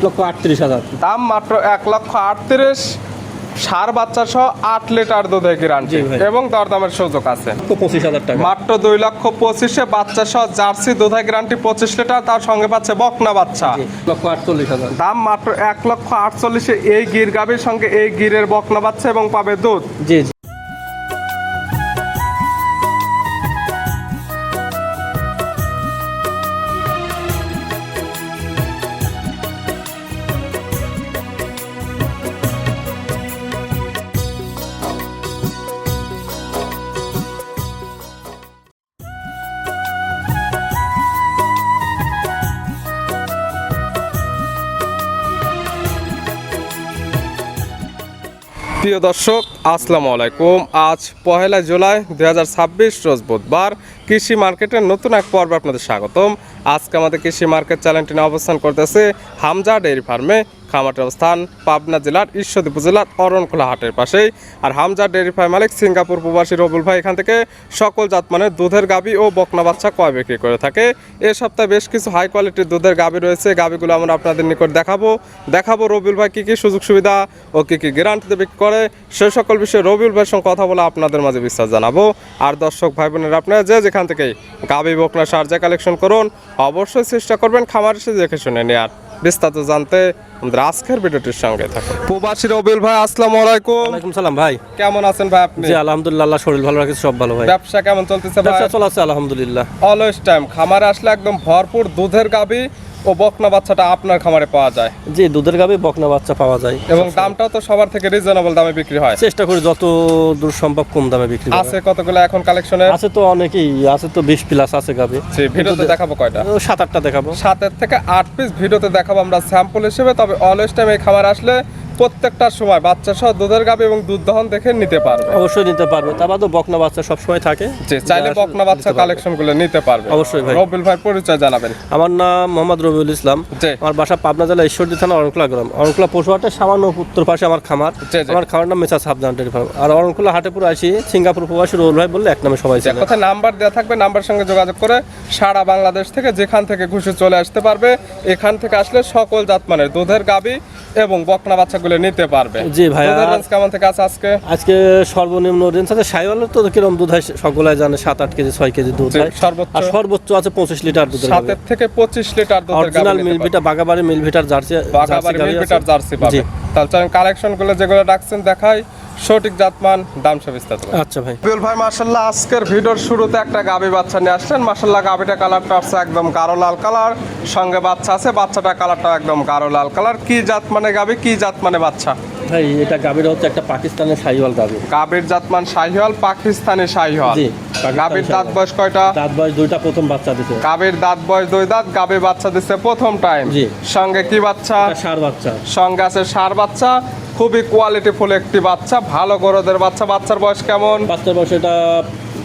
1,38,000 দাম মাত্র 1,38,000। সার বাচ্চা সহ 8 লিটার দুধের গ্যারান্টি এবং দরদামের সুযোগ আছে। 25,000 টাকা মাত্র 2,25,000 বাচ্চা সহ জার্সি দুধের গ্যারান্টি 25 লিটার, তার সঙ্গে পাচ্ছে বকনা বাচ্চা। 1,48,000 দাম মাত্র 1,48,000। এই গির গাভীর সঙ্গে এই গিরের বকনা বাচ্চা এবং পাবে দুধ। জি জি। প্রিয় দর্শক আসসালামু আলাইকুম। আজ 1 জুলাই 2026 রোজ বুধবার। কৃষি মার্কেটের নতুন এক পর্বে আপনাদের স্বাগতম। আজকে আমাদের কৃষি মার্কেট চ্যানেলটি নিয়ে অবস্থান করতেছে হামজা ডেইরি ফার্মে। খামারটির অবস্থান পাবনা জেলার ঈশ্বরদী উপজেলার অরণখোলা হাটের পাশেই। আর হামজা ডেইরি ফার্ম মালিক সিঙ্গাপুর প্রবাসী রবুল ভাই এখান থেকে সকল জাতমানের দুধের গাভী ও বকনা বাচ্চা ক্রয় বিক্রি করে থাকে। এ সপ্তাহে বেশ কিছু হাই কোয়ালিটির দুধের গাভী রয়েছে। গাভীগুলো আমরা আপনাদের নিকট দেখাবো রবিউল ভাই কী কী সুযোগ সুবিধা ও কী কী গ্যারান্টিতে বিক্রি করে, সে সকল বিষয়ে রবিউল ভাইয়ের সঙ্গে কথা বলে আপনাদের মাঝে বিস্তার জানাবো। আর দর্শক ভাই বোনেরা, আপনারা যেখান থেকেই গাভী বকনা সার কালেকশন করুন, অবশ্যই চেষ্টা করবেন খামার এসে দেখে শুনে নেওয়ার। বিস্তারিত জানতে আমাদের আজকের ভিডিওটির সঙ্গে থাকুন। প্রবাসী রবিউল ভাই আসসালামু আলাইকুম। ওয়ালাইকুম সালাম ভাই, কেমন আছেন ভাই আপনি? জি আলহামদুলিল্লাহ, আল্লাহ শরীর ভালো রাখছে, সব ভালো ভাই। ব্যবসা কেমন চলতেছে ভাই? ব্যবসা চলছে আলহামদুলিল্লাহ। অলওয়েজ টাইম খামারে আসলে একদম ভরপুর দুধের গাভী ও বকনা বাচ্চাটা আপনার খামারে পাওয়া যায়। জি, দুধের গাভী বকনা বাচ্চা পাওয়া যায় এবং দামটাও তো সবার থেকে রিজনেবল দামে বিক্রি হয়। চেষ্টা করি যত দূর সম্ভব কম দামে বিক্রি করা। আছে কতগুলো এখন কালেকশনে? আছে তো অনেকেই, আছে তো 20 প্লাস আছে গাভী। ভিডিওতে দেখাবো কয়টা? 7-8টা দেখাবো। 7 থেকে 8 পিস ভিডিওতে দেখাবো আমরা স্যাম্পল হিসেবে। তবে অলওয়েজ টাইম এই খামার আসলে প্রত্যেকটা সময় বাচ্চা সহ দুধের গাভী এবং দুধ দহন দেখে নিতে পারবে। অবশ্যই নিতে পারবে, তার বাদে বকনা বাচ্চা সব সময় থাকে। জি, চাইলে বকনা বাচ্চা কালেকশনগুলো নিতে পারবে। অবশ্যই ভাই। রবিউল ভাই পরিচয় জানাবেন। আমার নাম মোহাম্মদ রবিউল ইসলাম। জি। আমার বাসা পাবনা জেলা ঈশ্বরদী থানা অরণখোলা গ্রাম। অরণখোলা পশুহাটের সামান্য উত্তর পাশে আমার খামার। জি, জি। আমার খামার নাম মেসার্স হামজা ডেইরি ফার্ম। আর অরণখোলা হাটে পুরো আসি সিঙ্গাপুর প্রবাসী রবিউল ভাই বললে এক নামে সবাই চেনে। কোথায় নাম্বার দেওয়া থাকবে, নাম্বার সঙ্গে যোগাযোগ করে সারা বাংলাদেশ থেকে যেখান থেকে খুশি চলে আসতে পারবে। এখান থেকে আসলে সকল জাতমানের দুধের গাভী এবং বকনা বাচ্চাগুলো নিতে পারবে। জি ভাই। দুধের রেঞ্জ কেমন থেকে আছে আজকে সর্বনিম্ন রেঞ্জ আছে শাইওয়ালের তো কিরকম দুধ হয় সকলেই জানে, 7-8 কেজি 6 কেজি দুধ হয়। সর্বোচ্চ আর সর্বোচ্চ আছে 25 লিটার দুধের। 7 থেকে 25 লিটার দুধের গাভী। অরিজিনাল মিলভিটা বাগাবাড়ি মিলভিটার জার্সি জার্সি পাবে। তাহলে চলেন কালেকশনগুলো যেগুলো রাখছেন দেখাই, সঠিক জাতমান দাম সব বিস্তারিত। আচ্ছা ভাই। রবিউল ভাই মাশাআল্লাহ আজকের ভিডিওর শুরুতে একটা গাভী বাচ্চা নিয়ে আসছেন। মাশাআল্লাহ গাভীটা কালারটা আছে একদম গাঢ় লাল কালার, সঙ্গে বাচ্চা আছে। বাচ্চাটা কালারটা একদম গাঢ় লাল কালার। কি জাত মানে গাভী, কি জাত মানে বাচ্চা? ভাই এটা গাভীর হচ্ছে একটা পাকিস্তানের শাহিওয়াল গাভী। গাভীর জাতমান শাহিওয়াল, পাকিস্তানি শাহিওয়াল। জি। গাভীর দাঁত বয়স কয়টা? দাঁত বয়স 2টা, প্রথম বাচ্চা দিছে। গাভীর দাঁত বয়স 2 দাঁত, গাভী বাচ্চা দিচ্ছে প্রথম টাইম। জি। সঙ্গে কি বাচ্চা? ষাঁড় বাচ্চা। সঙ্গে আছে ষাঁড় বাচ্চা। খুবই কোয়ালিটিফুল একটি বাচ্চা, ভালো গরদের বাচ্চা। বাচ্চার বয়স কেমন? বাচ্চার বয়স এটা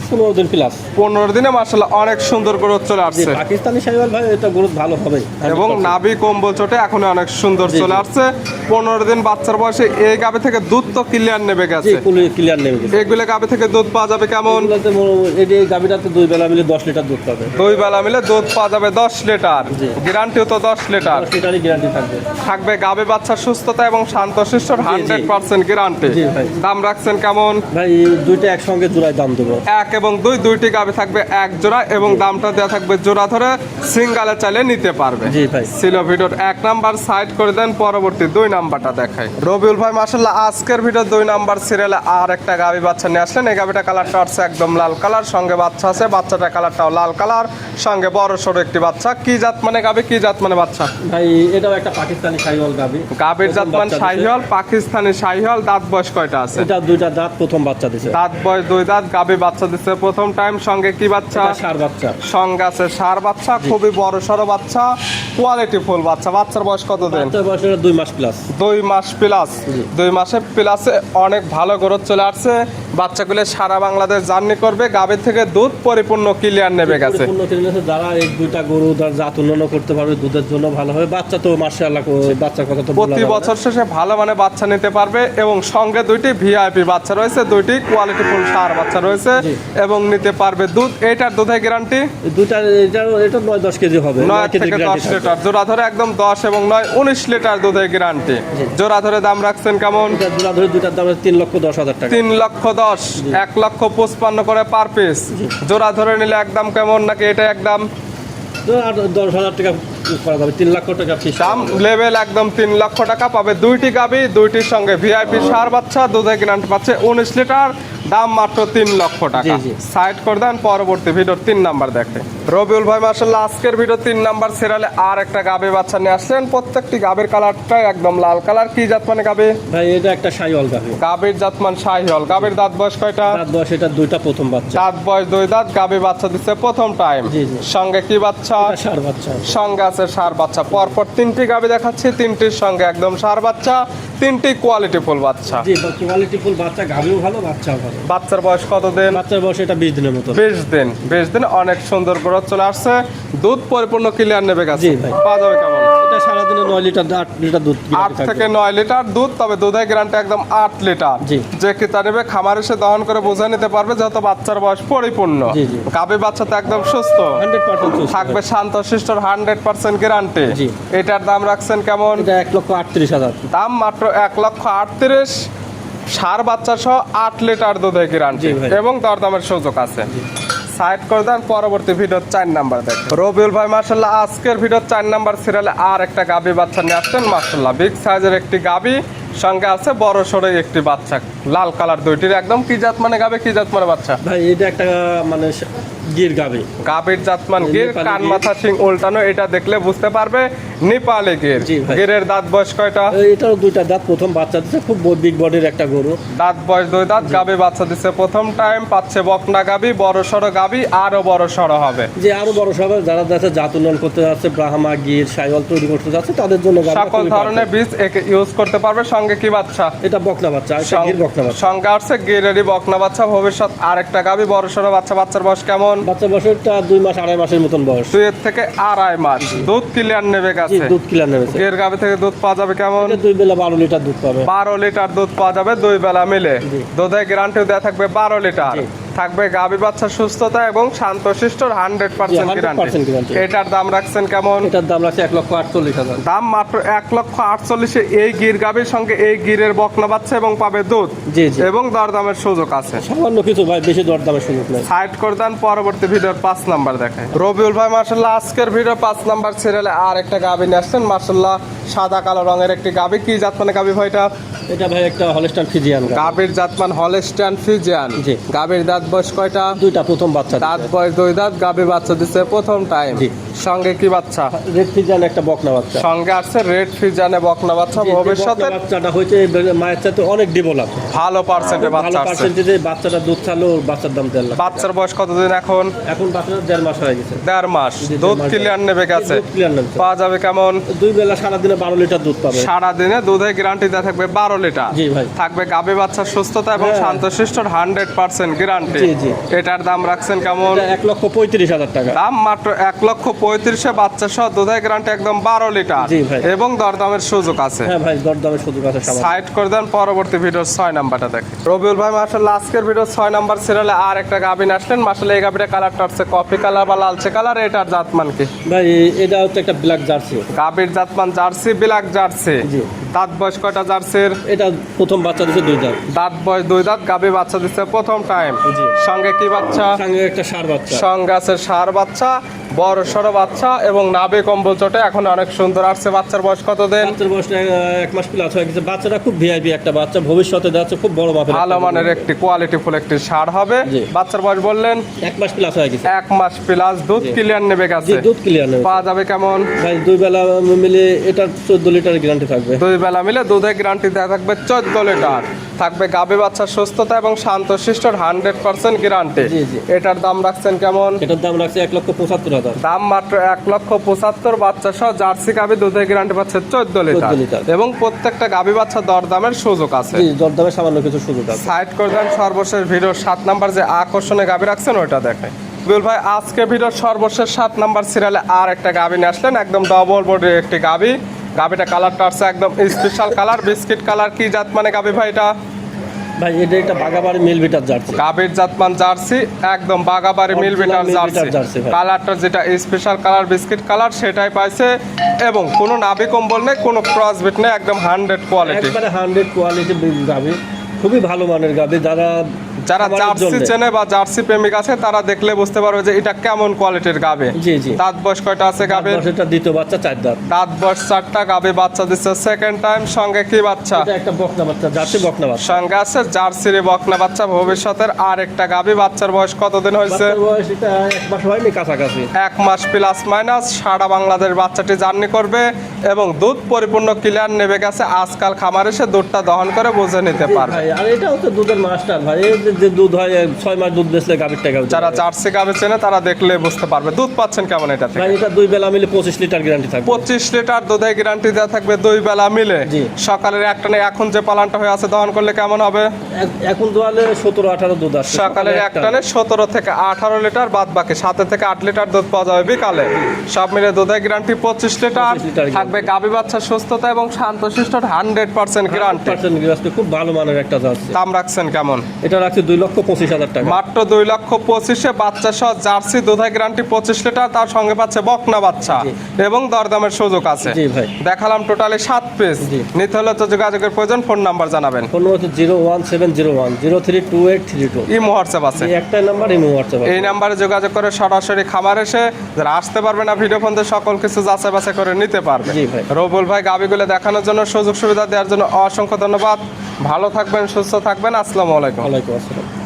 15 দিন প্লাস। 15 দিনে মাশাআল্লাহ অনেক সুন্দর গ্রোথ চলে আসছে। পাকিস্তানি শাহিওয়াল ভাই, এটা গ্রোথ ভালো হবে এবং নাভি কম্বল চটে এখন অনেক সুন্দর চলে আসছে। 15 দিন বাচ্চার বয়সে এই গাভী থেকে দুধ তো ক্লিয়ার নেবে গেছে। ক্লিয়ার নেবে গেছে। এগুলো গাভী থেকে দুধ পাওয়া যাবে কেমন? এই গাভীটাতে 2 বেলা মিলে 10 লিটার দুধ পাবে। 2 বেলা মিলে দুধ পাওয়া যাবে 10 লিটার। গ্যারান্টিও তো 10 লিটার 10 লিটারই গ্যারান্টি থাকবে। থাকবে গাভী বাচ্চার সুস্থতা এবং শান্তশিষ্ট 100% গ্যারান্টি। দাম রাখছেন কেমন? ভাই দুইটা একসঙ্গে জোড়ায় দাম দেবো। 1 এবং 2 দুইটি গাভী থাকবে এক জোড়া এবং দামটা দেওয়া থাকবে জোড়া ধরে, সিঙ্গালে চাইলে নিতে পারবে। জি ভাই। ছিল ভিডিওর 1 নাম্বার, সাইড করে দেন, পরবর্তী 2 নাম্বারটা দেখাই। রবিউল ভাই মাশাআল্লাহ আজকের ভিডিওর 2 নাম্বার সিরিয়ালে আর একটা গাভী বাচ্চা নিয়ে আসলেন। এই গাভীটা কালারটা আছে একদম লাল কালার, সঙ্গে বাচ্চা আছে। বাচ্চাটা কালারটাও লাল কালার, সঙ্গে বড় সড়ো একটি বাচ্চা। কি জাত মানে গাভী, কি জাত মানে বাচ্চা? ভাই এটাও একটা পাকিস্তানি শাহিওয়াল গাভী। গাভীর জাত মানে শাহিওয়াল, পাকিস্তানি শাহিওয়াল। দাঁত বয়স কয়টা আছে? এটা 2টা দাঁত, প্রথম বাচ্চা দিছে। দাঁত বয়স 2 দাঁত, গাভী বাচ্চা দিছে প্রথম টাইম। সঙ্গে কি বাচ্চা? ষাঁড় বাচ্চা। সঙ্গে আছে ষাঁড় বাচ্চা, খুবই বড় সড়ো বাচ্চা, কোয়ালিটিফুল বাচ্চা। বাচ্চার বয়স কত দিন? বাচ্চার বয়স 2 মাস প্লাস। 2 মাস প্লাস। 2 মাসে প্লাসে অনেক ভালো গ্রোথ চলে আসছে। বাচ্চাগুলো সারা বাংলাদেশ জার্নি করবে, গাভীর থেকে দুধ পরিপূর্ণ ক্লিয়ার নেবে গেছে। পরিপূর্ণ ক্লিয়ার আছে, যারা এক দুইটা গরু তার জাত উন্নয়ন করতে পারবে দুধের জন্য ভালো হবে। বাচ্চা তো মাশাআল্লাহ, বাচ্চার কথা তো বলা প্রতি যাবে না। বছর শেষে ভালো মানে বাচ্চা নিতে পারবে এবং সঙ্গে দুইটি ভিআইপি বাচ্চা রয়েছে, দুইটি কোয়ালিটি ফুল সার বাচ্চা রয়েছে জি। এবং নিতে পারবে দুধ। এটার দুধের গ্যারান্টি দুইটা এটা 9-10 কেজি হবে, 9 থেকে 10 লিটার জোড়া ধরে, একদম 10 এবং 9 19 লিটার দুধের গ্যারান্টি। জোড়া ধরে দাম রাখছেন কেমন? জোড়া ধরে দুইটার দাম 3,10,000 টাকা। 3,10,000, 1,55,000 করে পার পিস। জোড়া ধরে নিলে একদম কেমন, নাকি এটা একদম আর 10,000 টাকা করা যাবে, 3 লক্ষ টাকা ফিস। দাম লেভেল একদম 3 লক্ষ টাকা পাবে দুইটি গাভী, দুইটির সঙ্গে ভিআইপি সার বাচ্চা, দুধের গ্যারান্টি পাচ্ছে 19 লিটার, দাম মাত্র 3 লক্ষ টাকা। জি। সাইড করে দেন, পরবর্তী ভিডিও 3 নাম্বার দেখে। রবিউল ভাই মাশাআল্লাহ আজকের ভিডিও 3 নাম্বার সিরিয়ালে আর একটা গাভী বাচ্চা নিয়ে আসলেন। প্রত্যেকটি গাভীর কালারটাই একদম লাল কালার। কি জাত মানে গাভী? ভাই এটা একটা শাহিওয়াল গাভী। গাভীর জাতমান শাহিওয়াল। গাভীর দাঁত বয়স কয়টা? দাঁত বয়স এটা দুইটা প্রথম বাচ্চা। দাঁত বয়স 2 দাঁত, গাভী বাচ্চা দিচ্ছে প্রথম টাইম। জি, জি। সঙ্গে কি বাচ্চা? এটা ষাঁড় বাচ্চা। সঙ্গে আছে সার বাচ্চা। পরপর 3টি গাভী দেখাচ্ছি, 3টির সঙ্গে একদম সার বাচ্চা, 3টি কোয়ালিটি ফুল বাচ্চা। জি, কোয়ালিটি ফুল বাচ্চা, গাভীও ভালো, বাচ্চাও ভালো। বাচ্চার বয়স কত দিন? বাচ্চার বয়স এটা 20 দিনের মতো। 20 দিন। 20 দিন অনেক সুন্দর গ্রোথ চলে আসছে, দুধ পরিপূর্ণ ক্লিয়ার নেবে গেছে। জি ভাই। পাওয়া যাবে কেমন? এটা সারাদিনে 9 লিটার 8 লিটার দুধ 8 থেকে 9 লিটার দুধ, তবে দুধের গ্যারান্টি একদম 8 লিটার। জি। যে ক্রেতা নেবে খামার এসে দহন করে বোঝা নিতে পারবে, যেহেতু বাচ্চার বয়স পরিপূর্ণ। জি, জি। গাভী বাচ্চা তো একদম সুস্থ 100% সুস্থ। থাকবে, শান্ত শিষ্টর 100% গ্যারান্টি। জি। এটার দাম রাখছেন কেমন? এটা 1,38,000। দাম মাত্র 1,38,000, সার বাচ্চা সহ 8 লিটার দুধের গ্যারান্টি জি ভাই। এবং দরদামের সুযোগ আছে। সাইড করে দেন, পরবর্তী ভিডিও 4 নাম্বার দেখেন। রবিউল ভাই মাশাআল্লাহ আজকের ভিডিও 4 নাম্বার সিরিয়ালে আর একটা গাভী বাচ্চা নিয়ে আসছেন। মাশাআল্লাহ বিগ সাইজের একটি গাভী, সঙ্গে আছে বড় সড়ো একটি বাচ্চা, লাল কালার দুইটির। একদম কি জাত মানে গাভী, কি জাত মানে বাচ্চা? ভাই এটা একটা মানে গির গাভী। গাভীর জাতমান গির, নেপালি কান গির। মাথা শিং উল্টানো, এটা দেখলে বুঝতে পারবে নেপালি গির। জি ভাই। গিরের দাঁত বয়স কয়টা? এটাও দুইটা দাঁত, প্রথম বাচ্চা দিচ্ছে, খুব বিগ বডির একটা গরু। দাঁত বয়স 2 দাঁত, গাভী বাচ্চা দিচ্ছে প্রথম টাইম, পাচ্ছে বকনা গাভী, বড় সড়ো গাভী, আরো বড় সড়ো হবে। যে আরো বড় সবাই যারা যাচ্ছে জাত উন্নয়ন করতে যাচ্ছে, ব্রাহ্মা গির শাহিওয়াল তৈরি করতে যাচ্ছে, তাদের জন্য গাভী সকল খুবই ধরনের বীজ একে ইউজ করতে পারবে। সঙ্গে কি বাচ্চা? এটা বকনা বাচ্চা, এটা গির বকনা বাচ্চা। সঙ্গে আসছে গিরেরই বকনা বাচ্চা। ভবিষ্যৎ আরেকটা গাভী বড় সড়ো বাচ্চা। বাচ্চার বয়স কেমন? বাচ্চা বয়সটা 2 মাস 2.5 মাসের মতন বয়স। 2 থেকে 2.5 মাস। দুধ ক্লিয়ার নেবে জি, গেছে। দুধ ক্লিয়ার নেমেছে। গির গাভী থেকে দুধ পাওয়া যাবে কেমন? এটা 2 বেলা 12 লিটার দুধ পাবে। 12 লিটার দুধ পাওয়া যাবে 2 বেলা মিলে। জি। দুধের গ্যারান্টিও দেওয়া থাকবে 12 লিটার। জি। থাকবে গাভী বাচ্চার সুস্থতা এবং শান্তশিষ্টর 100% 100% গ্যারান্টি। guarantee। এটার দাম রাখছেন কেমন? এটার দাম রাখছে 1,48,000। দাম মাত্র 1,48,000 এই গির গাভীর সঙ্গে এই গিরের বকনা বাচ্চা এবং পাবে দুধ। জি, জি। এবং দরদামের সুযোগ আছে। সামান্য কিছু ভাই, বেশি দরদামের সুযোগ নেই। সাইড করে দেন, পরবর্তী ভিডিওর 5 নাম্বার দেখেন। রবিউল ভাই মাশাআল্লাহ আজকের ভিডিও 5 নাম্বার সিরিয়ালে আর একটা গাভী নিয়ে আসছেন। মাশাআল্লাহ সাদা কালো রঙের একটি গাভী। কি জাত মানে গাভী ভাইটা? এটা ভাই একটা হলস্টাইন ফ্রিজিয়ান গাভী। গাভীর জাতমান হলস্টাইন ফ্রিজিয়ান। জি। গাভীর দাঁত বয়স কয়টা? দুইটা প্রথম বাচ্চা। দাঁত বয়স 2 দাঁত, গাভী বাচ্চা দিচ্ছে প্রথম টাইম। জি। সঙ্গে কি বাচ্চা? রেড ফ্রিজিয়ান একটা বকনা বাচ্চা। সঙ্গে আসছে রেড ফ্রিজিয়ানে বকনা বাচ্চা। যে ভবিষ্যতে বকনা বাচ্চাটা হয়েছে মায়ের চাইতে অনেক ডেভেলপ, ভালো পার্সেন্টে ভালো বাচ্চা আসছে। পার্সেন্টেজে বাচ্চাটা দুধ ছাড়লো, বাচ্চার দাম 1.5 লাখ। বাচ্চার বয়স কতদিন এখন? এখন বাচ্চাটা 1.5 মাস হয়ে গেছে। 1.5 মাস। জি, দুধ 1.5 মাস। ক্লিয়ার নেবে গেছে। দুধ ক্লিয়ার নেবে। পাওয়া যাবে কেমন? 2 বেলা সারাদিনে 12 লিটার দুধ পাবে। সারাদিনে দুধের গ্যারান্টি দেওয়া থাকবে 12 লিটার। জি ভাই। থাকবে গাভী বাচ্চার সুস্থতা এবং হ্যাঁ। শান্তশিষ্টর 100% গ্যারান্টি। জি, জি। এটার দাম রাখছেন কেমন? এটা 1,35,000 টাকা। দাম মাত্র 1,35,000, বাচ্চা সহ দুধের গ্যারান্টি একদম 12 লিটার। জি ভাই। এবং দরদামের সুযোগ আছে। হ্যাঁ ভাই, দরদামের সুযোগ আছে সামান্য। সাইড করে দেন, পরবর্তী ভিডিওর 6 নাম্বারটা দেখেন। রবিউল ভাই মাশাআল্লাহ আজকের ভিডিও 6 নাম্বার সিরিয়ালে আর একটা গাভী আসলেন। মাশাআল্লাহ এই গাভীটা কালারটা হচ্ছে কফি কালার বা লালচে কালার। এটার জাতমান কি? ভাই এটা হচ্ছে একটা ব্ল্যাক জার্সি। গাভীর জাতমান জার্সি, ব্ল্যাক জার্সি। জি। দাঁত বয়স কয়টা জার্সির? এটা প্রথম বাচ্চা দিচ্ছে 2 দাঁত। দাঁত বয়স 2 দাঁত, গাভী বাচ্চা দিচ্ছে প্রথম টাইম। জি। সঙ্গে কি বাচ্চা? সঙ্গে একটা ষাঁড় বাচ্চা। সঙ্গে আছে ষাঁড় বাচ্চা, বড় সড়ো বাচ্চা এবং নাভি কম্বল চটে এখন অনেক সুন্দর আসছে। বাচ্চার বয়স কত দিন? বাচ্চার বয়স 1 মাস প্লাস হয়ে গেছে। বাচ্চাটা খুব ভিআইপি একটা বাচ্চা, ভবিষ্যতে যাচ্ছে খুব বড় মাপের। ভালো মানের একটি কোয়ালিটি ফুল একটি ষাঁড় হবে। জি। বাচ্চার বয়স বললেন 1 মাস প্লাস হয়ে গেছে। 1 মাস প্লাস, দুধ জি। ক্লিয়ার নেবে জি, গেছে। দুধ ক্লিয়ার নেবে। পাওয়া যাবে কেমন? ভাই 2 বেলা মিলে এটা 14 লিটারের গ্যারান্টি থাকবে। 2 বেলা মিলে দুধের গ্যারান্টি দেওয়া থাকবে 14 লিটার। থাকবে গাভী বাচ্চার সুস্থতা এবং শান্তশিষ্টর 100% গ্যারান্টি। জি, জি। এটার দাম রাখছেন কেমন? এটার দাম রাখছে 1,75,000। দাম মাত্র 1,75,000। বাচ্চা সহ জার্সি গাভী দুধের গ্যারান্টি পাচ্ছে 14 লিটার 14 লিটার। এবং প্রত্যেকটা গাভী বাচ্চা দরদামের সুযোগ আছে। জি, দরদামে সামান্য কিছু সুযোগ আছে। সাইড করে দেন সর্বশেষ ভিডিওর 7 নাম্বার যে আকর্ষণীয় গাভী রাখছেন ওইটা দেখেন। বিপুল ভাই আজকে ভিডিওর সর্বশেষ 7 নাম্বার সিরিয়ালে আর একটা গাভী নিয়ে আসলেন, একদম ডবল বডির একটি গাভী। গাভীটা কালারটা আছে একদম স্পেশাল কালার, বিস্কিট কালার। কি জাত মানে গাভী ভাই এটা? ভাই এটা একটা বাগাবাড়ি মিল বিটার জার্সি। গাভীর জাতমান জার্সি, একদম বাগাবাড়ি মিল বিটার জার্সি। ভাই। কালারটা যেটা স্পেশাল কালার বিস্কিট কালার সেটাই পাইছে এবং কোনো নাভি কম্বল নেই, কোনো ক্রস বিট নেই, একদম 100 কোয়ালিটি। একবারে 100 কোয়ালিটি গাভী, খুবই ভালো মানের গাভী। যারা খামারের জার্সি জন্যে। চেনে বা জার্সি প্রেমিক আছে তারা দেখলে বুঝতে পারবে যে এটা কেমন কোয়ালিটির গাভী। জি, জি। দাঁত বয়স কয়টা আছে গাভীর? এটা দ্বিতীয় বাচ্চা, 4 দাঁত। দাঁত বয়স 4টা, গাভী বাচ্চা দিচ্ছে সেকেন্ড টাইম। সঙ্গে কি বাচ্চা? এটা একটা বকনা বাচ্চা, জার্সি বকনা বাচ্চা। সঙ্গে আছে জার্সির বকনা বাচ্চা ভবিষ্যতের আর একটা গাভী। বাচ্চার বয়স কতদিন হয়েছে? বাচ্চার বয়স এটা 1 মাস হয়নি, কাছাকাছি। 1 মাস প্লাস মাইনাস। সারা বাংলাদেশ বাচ্চাটি জার্নি করবে এবং দুধ পরিপূর্ণ ক্লিয়ার নেবে গেছে। আজকাল খামারে এসে দুধটা দহন করে বুঝে নিতে পারবে। ভাই আর এটাও তো দুধের মাস্টার ভাই। এই যে দুধ হয় 6 মাস দুধ বেচলে গাভীর টাকা। যারা জার্সি গাভী চেনে তারা দেখলে বুঝতে পারবে। দুধ পাচ্ছেন কেমন এটা থেকে? ভাই এটা 2 বেলা মিলে 25 লিটার গ্যারান্টি থাকবে। 25 লিটার দুধের গ্যারান্টি দেওয়া থাকবে 2 বেলা মিলে। জি। সকালের একটা নেই, এখন যে পালানটা হয়ে আছে দহন করলে কেমন হবে? এখন দোয়ালে 17-18 দুধ আসছে। সকালের একটা নেই 17 থেকে 18 লিটার, বাদ বাকি 7 থেকে 8 লিটার দুধ পাওয়া যাবে বিকালে। সব মিলে দুধের গ্যারান্টি 25 লিটার। 25 লিটার থাকবে গাভী বাচ্চার সুস্থতা এবং শান্তশিষ্টর 100% গ্যারান্টি। 100% খুব ভালো মানের একটা জার্সি। দাম রাখছেন কেমন? এটা রাখছে 2,25,000 টাকা। মাত্র 2,25,000 বাচ্চা সহ জার্সি দুধের গ্যারান্টি 25 লিটার। তার সঙ্গে পাচ্ছে বকনা বাচ্চা জি। এবং দরদামের সুযোগ আছে। জি ভাই। দেখালাম টোটালি 7 পিস। জি। নিতে হলে তো যোগাযোগের প্রয়োজন। ফোন নাম্বার জানাবেন। ফোন নম্বর হচ্ছে 01701 032832। এই হোয়াটসঅ্যাপ আছে। এই একটাই নাম্বার, এই হোয়াটসঅ্যাপ আছে। এই নাম্বারে যোগাযোগ করে সরাসরি খামার এসে যারা আসতে পারবে না ভিডিও ফোন দিয়ে সকল কিছু যাচাই বাছাই করে নিতে পারবে। জি ভাই। রবুল ভাই গাবিগুলো দেখানোর জন্য, সুযোগ সুবিধা দেওয়ার জন্য অসংখ্য ধন্যবাদ। ভালো থাকবেন, সুস্থ থাকবেন। আসসালামু আলাইকুম। ওয়ালাইকুম আসসালাম।